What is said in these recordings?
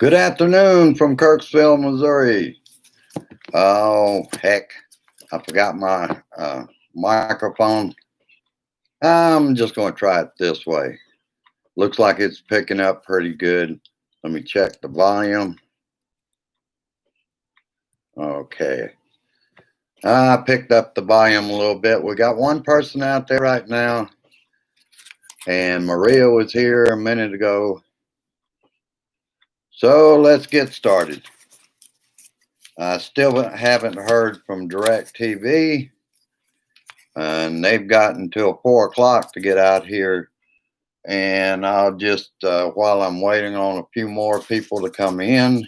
Good afternoon from Kirksville, Missouri. Oh, heck. I forgot my microphone. I'm just going to try it this way. Looks like it's picking up pretty good. Let me check the volume. Okay. I picked up the volume a little bit. We got one person out there right now, and Maria was here a minute ago. So let's get started. I still haven't heard from DirecTV, and they've gotten till 4 o'clock to get out here. And I'll just, while I'm waiting on a few more people to come in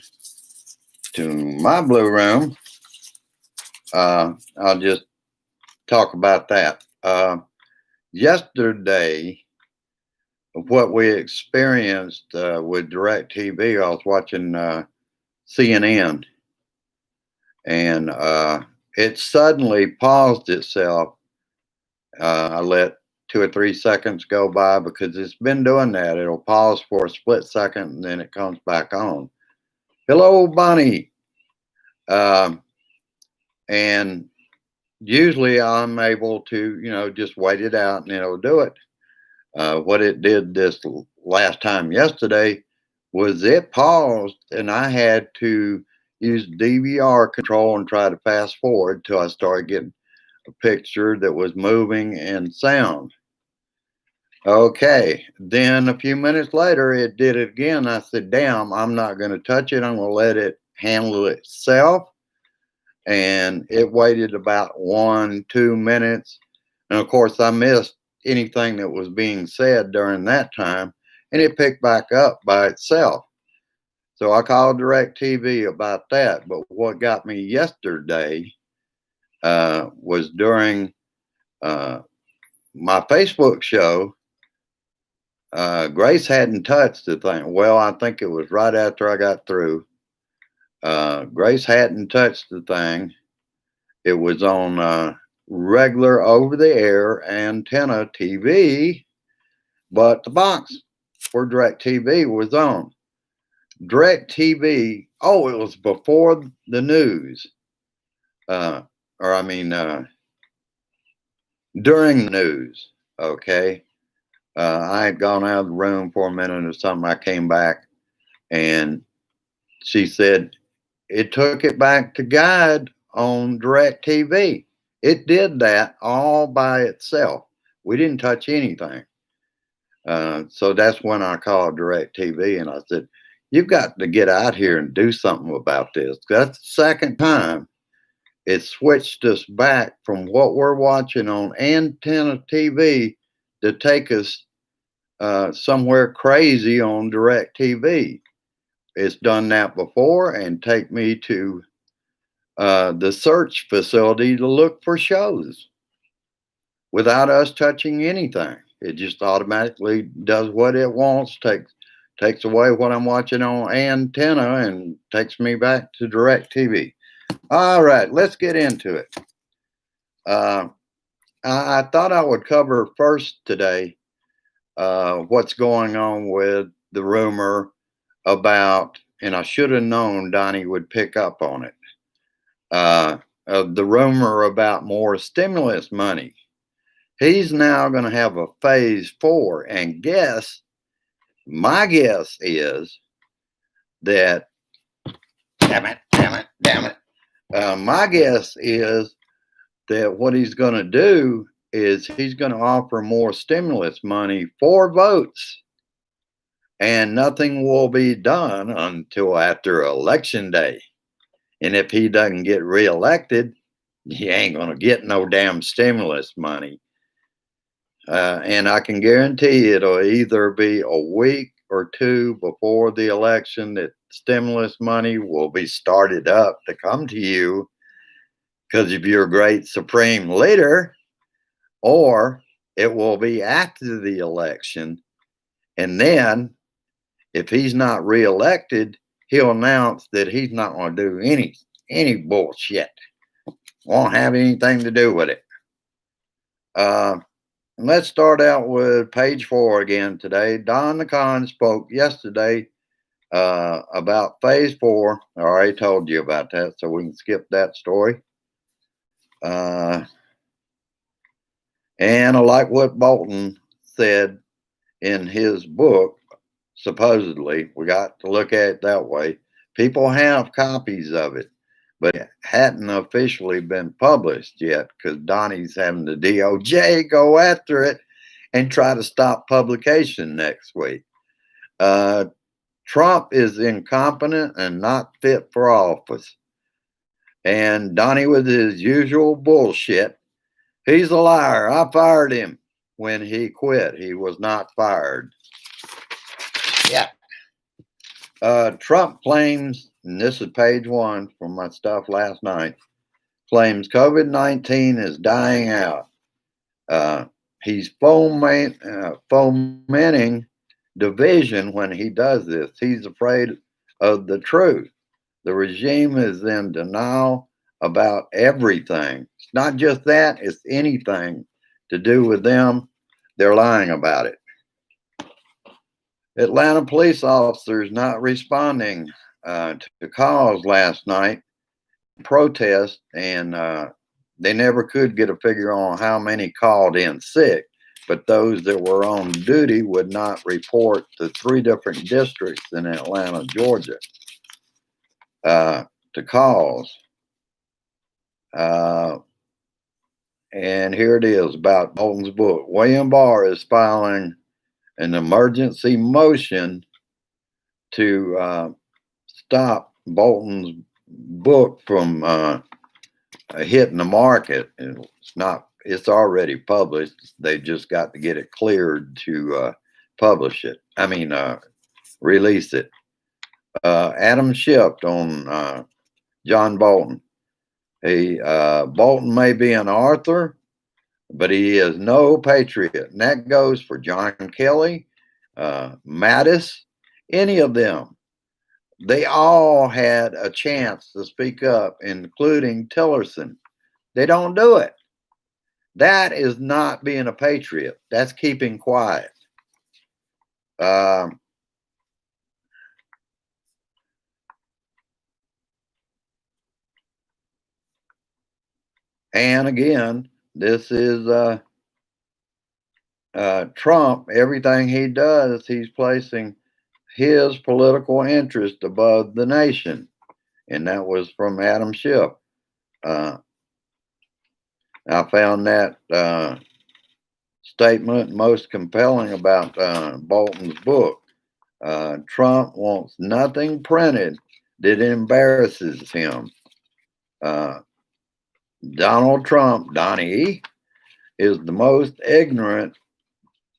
to my blue room, I'll just talk about that. Yesterday, what we experienced with DirecTV, I was watching CNN, and it suddenly paused itself. I let 2 or 3 seconds go by because it's been doing that. It'll pause for a split second and then it comes back on. Hello, Bonnie. And usually I'm able to, just wait it out and it'll do it. What it did this last time yesterday was it paused and I had to use DVR control and try to fast forward till I started getting a picture that was moving and sound. Okay, then a few minutes later it did it again. I said, damn, I'm not going to touch it. I'm going to let it handle itself. And it waited about 1-2 minutes. And of course, I missed anything that was being said during that time, and it picked back up by itself. So I called DirecTV about that. But what got me yesterday was during my Facebook show. Grace hadn't touched the thing. Well, I think it was right after I got through. Grace hadn't touched the thing. It was on regular over-the-air antenna TV, but the box for DirecTV was on. DirecTV, it was before the news. During the news, okay? I had gone out of the room for a minute or something. I came back and she said it took it back to guide on DirecTV. It did that all by itself. We didn't touch anything. So that's when I called DirecTV and I said, you've got to get out here and do something about this. That's the second time it switched us back from what we're watching on antenna TV to take us somewhere crazy on DirecTV. It's done that before and take me to the search facility to look for shows without us touching anything. It just automatically does what it wants, takes away what I'm watching on antenna and takes me back to DirecTV. All right, let's get into it. I thought I would cover first today what's going on with the rumor about, and I should have known Donnie would pick up on it, the rumor about more stimulus money. He's now going to have a phase 4, and my guess is that, damn it. My guess is that what he's going to do is he's going to offer more stimulus money for votes, and nothing will be done until after Election Day. And if he doesn't get reelected, he ain't going to get no damn stimulus money. And I can guarantee it'll either be a week or two before the election that stimulus money will be started up to come to you because of your great supreme leader, or it will be after the election. And then if he's not reelected, he'll announce that he's not going to do any bullshit. Won't have anything to do with it. Let's start out with page 4 again today. Don the Con spoke yesterday about phase 4. I already told you about that, so we can skip that story. And I like what Bolton said in his book. Supposedly, we got to look at it that way. People have copies of it, but it hadn't officially been published yet because Donnie's having the DOJ go after it and try to stop publication next week. Trump is incompetent and not fit for office. And Donnie, with his usual bullshit, he's a liar. I fired him when he quit. He was not fired. Yeah. Trump claims, and this is page 1 from my stuff last night, claims COVID-19 is dying out. He's fomenting division when he does this. He's afraid of the truth. The regime is in denial about everything. It's not just that, it's anything to do with them. They're lying about it. Atlanta police officers not responding to calls last night, protest, and they never could get a figure on how many called in sick, but those that were on duty would not report to 3 different districts in Atlanta, Georgia, to calls. And here it is about Bolton's book. William Barr is filing an emergency motion to stop Bolton's book from hitting the market. It's already published. They just got to get it cleared to publish it. Release it. Adam Shipp on John Bolton. Bolton may be an author, but he is no patriot. And that goes for John Kelly, Mattis, any of them. They all had a chance to speak up, including Tillerson. They don't do it. That is not being a patriot. That's keeping quiet. And again, this is Trump. Everything he does, he's placing his political interest above the nation. And that was from Adam Shipp. I found that statement most compelling about Bolton's book. Trump wants nothing printed that embarrasses him. Donald Trump, Donnie, is the most ignorant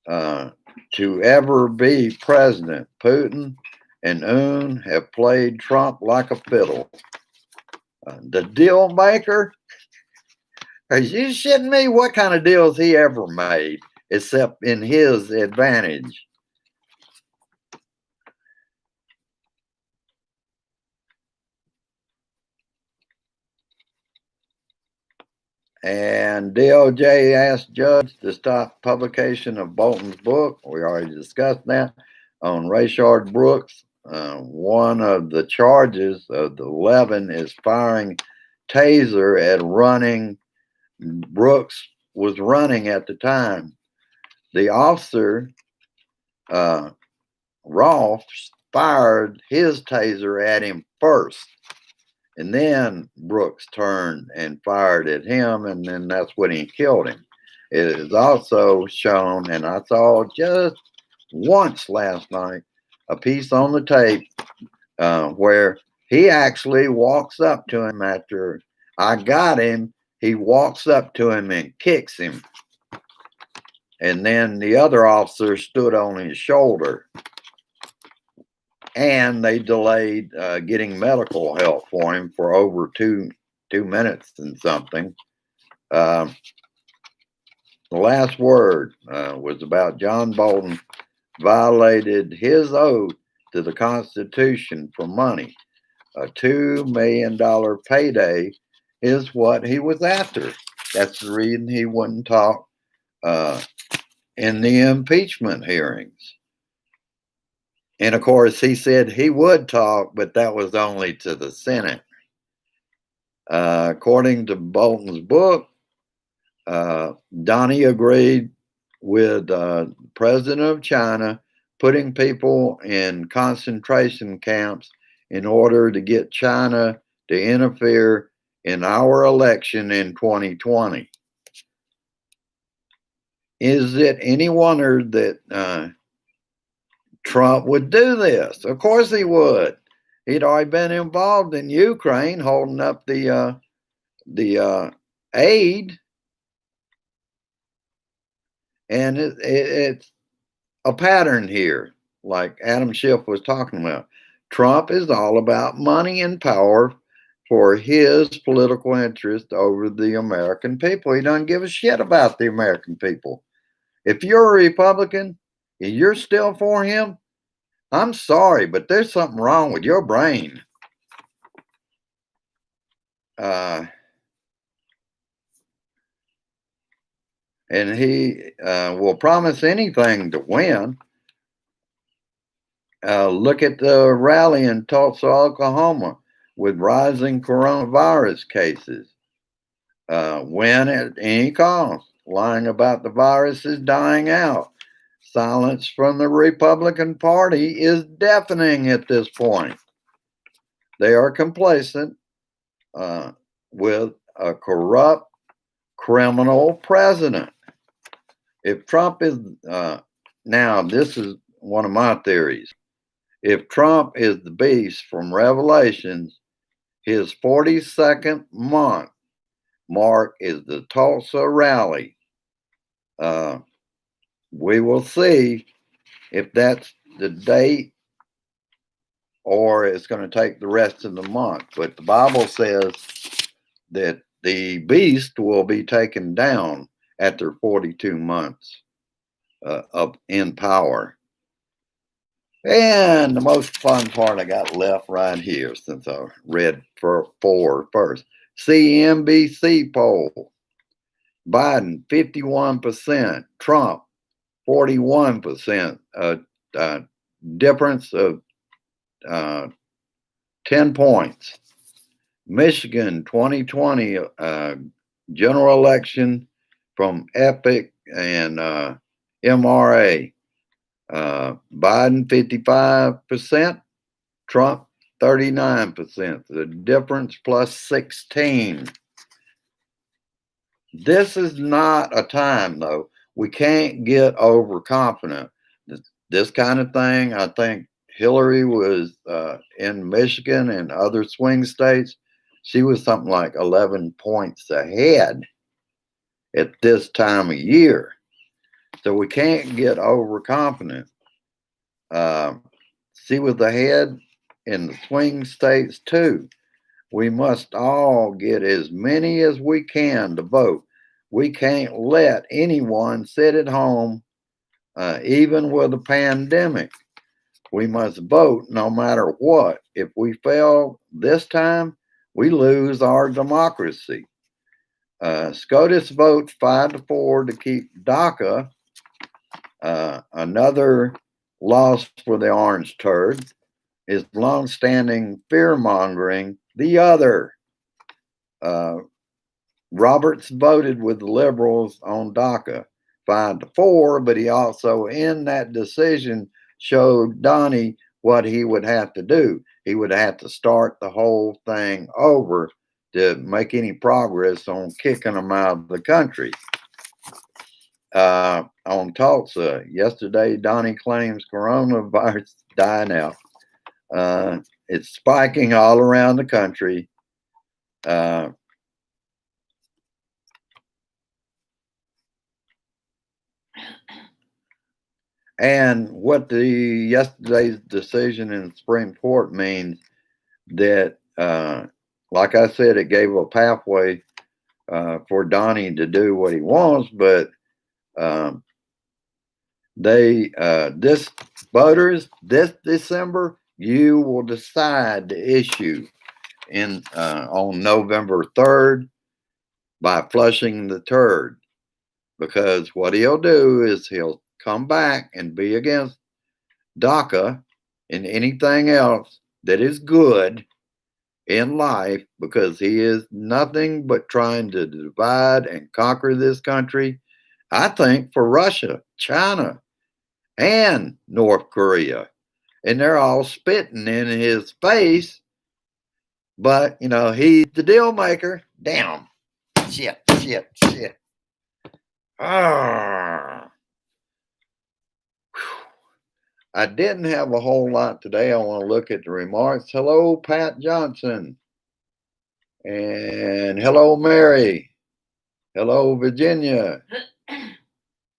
to ever be president. Putin and Un have played Trump like a fiddle. The deal maker? Are you shitting me? What kind of deals he ever made except in his advantage? And DOJ asked judge to stop publication of Bolton's book. We already discussed that. On Rayshard Brooks, one of the charges of the 11 is firing taser at running. Brooks was running at the time. The officer, Rolfe, fired his taser at him first. And then Brooks turned and fired at him, and then that's when he killed him. It is also shown, and I saw just once last night, a piece on the tape where he actually walks up to him after I got him. He walks up to him and kicks him. And then the other officer stood on his shoulder. And they delayed getting medical help for him for over two minutes and something. The last word was about John Bolton violated his oath to the Constitution for money. A $2 million payday is what he was after. That's the reason he wouldn't talk in the impeachment hearings. And of course, he said he would talk, but that was only to the Senate. According to Bolton's book, Donnie agreed with President of China putting people in concentration camps in order to get China to interfere in our election in 2020. Is it any wonder that Trump would do this? Of course he would. He'd already been involved in Ukraine, holding up the aid, and it's a pattern here, like Adam Schiff was talking about. Trump is all about money and power for his political interest over the American people. He doesn't give a shit about the American people. If you're a Republican and you're still for him, I'm sorry, but there's something wrong with your brain. And he will promise anything to win. Look at the rally in Tulsa, Oklahoma, with rising coronavirus cases. Win at any cost. Lying about the virus is dying out. Silence from the Republican Party is deafening at this point. They are complacent with a corrupt, criminal president. If Trump is, now this is one of my theories. If Trump is the beast from Revelations, his 42nd month mark is the Tulsa rally. We will see if that's the date or it's going to take the rest of the month. But the Bible says that the beast will be taken down after 42 months in power. And the most fun part I got left right here, since I read for four first. CNBC poll. Biden 51%, Trump 41%, difference of 10 points. Michigan 2020 general election from Epic and MRA. Biden 55%, Trump 39%. The difference plus 16. This is not a time, though. We can't get overconfident. This kind of thing, I think Hillary was in Michigan and other swing states. She was something like 11 points ahead at this time of year. So we can't get overconfident. She was ahead in the swing states too. We must all get as many as we can to vote. We can't let anyone sit at home, even with a pandemic. We must vote no matter what. If we fail this time, we lose our democracy. SCOTUS votes 5-4 to keep DACA, another loss for the orange turd, is longstanding fear-mongering the other. Roberts voted with the liberals on DACA 5-4, but he also, in that decision, showed Donnie what he would have to do. He would have to start the whole thing over to make any progress on kicking them out of the country. On Tulsa, yesterday, Donnie claims coronavirus dying out. It's spiking all around the country. And what yesterday's decision in the Supreme Court means that, like I said, it gave a pathway for Donnie to do what he wants, but this voters this December, you will decide the issue on November 3rd by flushing the turd, because what he'll do is he'll come back and be against DACA and anything else that is good in life, because he is nothing but trying to divide and conquer this country. I think for Russia, China, and North Korea. And they're all spitting in his face. But, he's the deal maker. Damn. Shit, shit, shit. Ah. I didn't have a whole lot today. I want to look at the remarks. Hello, Pat Johnson. And hello, Mary. Hello, Virginia.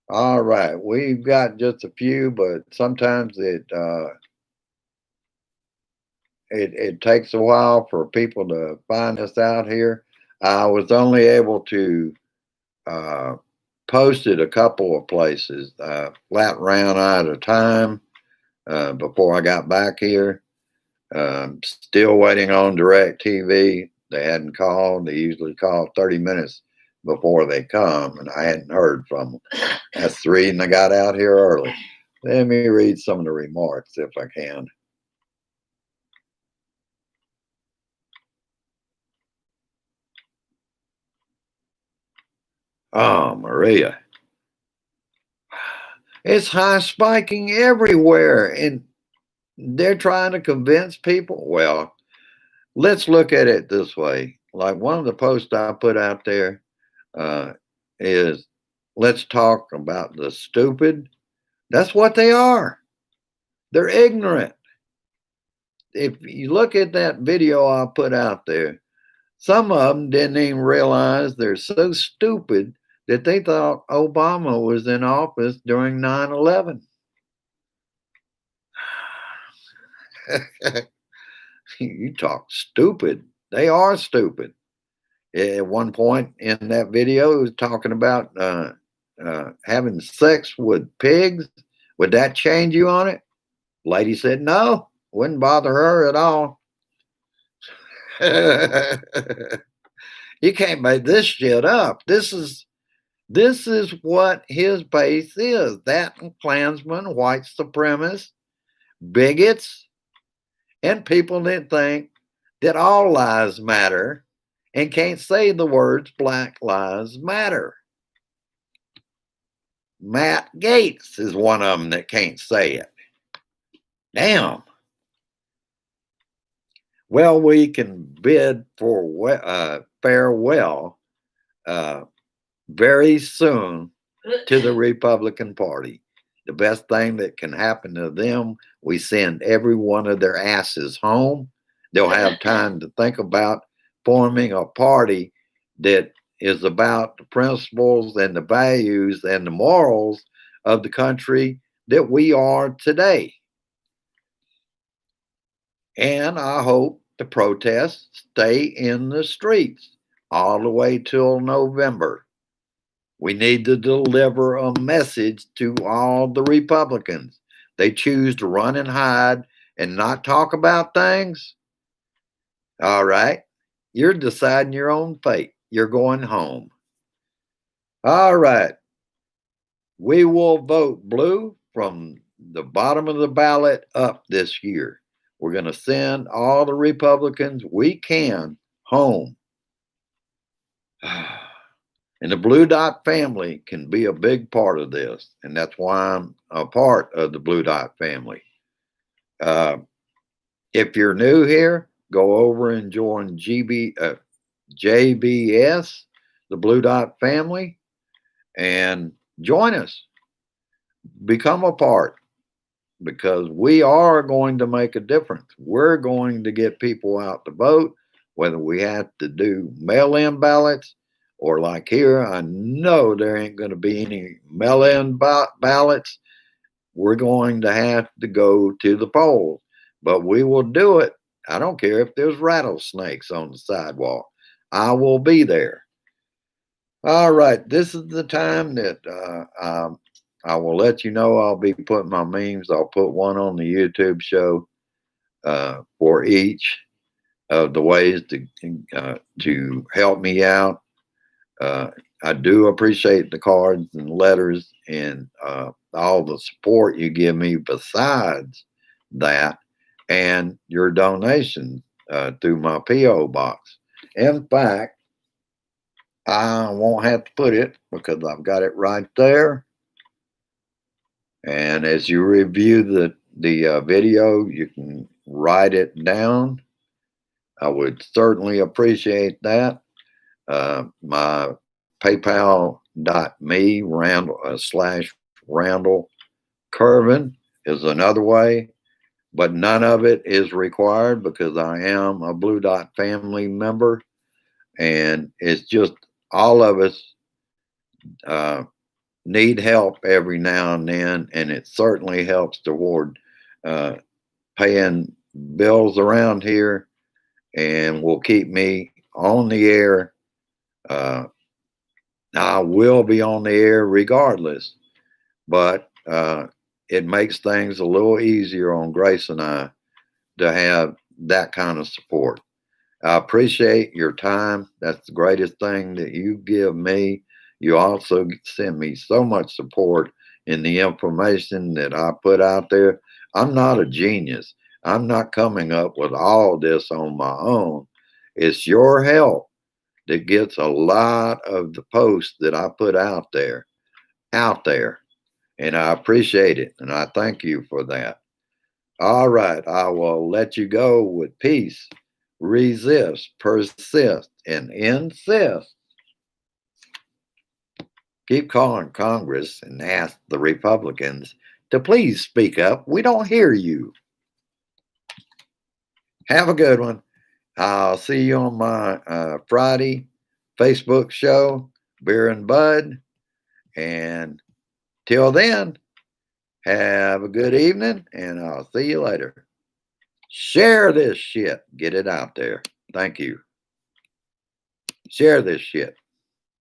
All right. We've got just a few, but sometimes it takes a while for people to find us out here. I was only able to post it a couple of places. Flat ran out of time before I got back here. Still waiting on DirecTV. They hadn't called. They usually call 30 minutes before they come, and I hadn't heard from them. That's the reason I got out here early. Let me read some of the remarks if I can. Oh, Maria. It's high spiking everywhere, and they're trying to convince people. Well, let's look at it this way. Like one of the posts I put out there is, let's talk about the stupid. That's what they are. They're ignorant. If you look at that video I put out there, some of them didn't even realize they're so stupid that they thought Obama was in office during 9/11. You talk stupid. They are stupid. At one point in that video, he was talking about having sex with pigs. Would that change you on it? Lady said no. Wouldn't bother her at all. You can't make this shit up. This is what his base is. That and Klansmen, white supremacists, bigots, and people that think that all lives matter and can't say the words Black Lives Matter. Matt Gaetz is one of them that can't say it. Damn. Well, we can bid for farewell very soon to the Republican Party. The best thing that can happen to them, we send every one of their asses home. They'll have time to think about forming a party that is about the principles and the values and the morals of the country that we are today. And I hope the protests stay in the streets all the way till November. We need to deliver a message to all the Republicans. They choose to run and hide and not talk about things. All right. You're deciding your own fate. You're going home. All right. We will vote blue from the bottom of the ballot up this year. We're going to send all the Republicans we can home. And the Blue Dot family can be a big part of this. And that's why I'm a part of the Blue Dot family. If you're new here, go over and join JBS, the Blue Dot family, and join us. Become a part, because we are going to make a difference. We're going to get people out to vote, whether we have to do mail-in ballots or like here, I know there ain't going to be any mail-in ballots. We're going to have to go to the polls, but we will do it. I don't care if there's rattlesnakes on the sidewalk. I will be there. All right, this is the time that I will let you know I'll be putting my memes. I'll put one on the YouTube show for each of the ways to help me out. I do appreciate the cards and letters and all the support you give me besides that and your donation through my P.O. box. In fact, I won't have to put it because I've got it right there. And as you review the video, you can write it down. I would certainly appreciate that. My PayPal.me Randall Curvin is another way, but none of it is required because I am a Blue Dot family member, and it's just all of us uh, need help every now and then, and it certainly helps toward uh, paying bills around here and will keep me on the air. Uh, I will be on the air regardless, but it makes things a little easier on Grace and I to have that kind of support. I appreciate your time. That's the greatest thing that you give me. You also send me so much support in the information that I put out there. I'm not a genius. I'm not coming up with all this on my own. It's your help that gets a lot of the posts that I put out there. And I appreciate it. And I thank you for that. All right. I will let you go with peace, resist, persist, and insist. Keep calling Congress and ask the Republicans to please speak up. We don't hear you. Have a good one. I'll see you on my Friday Facebook show, Beer and Bud. And till then, have a good evening, and I'll see you later. Share this shit. Get it out there. Thank you. Share this shit.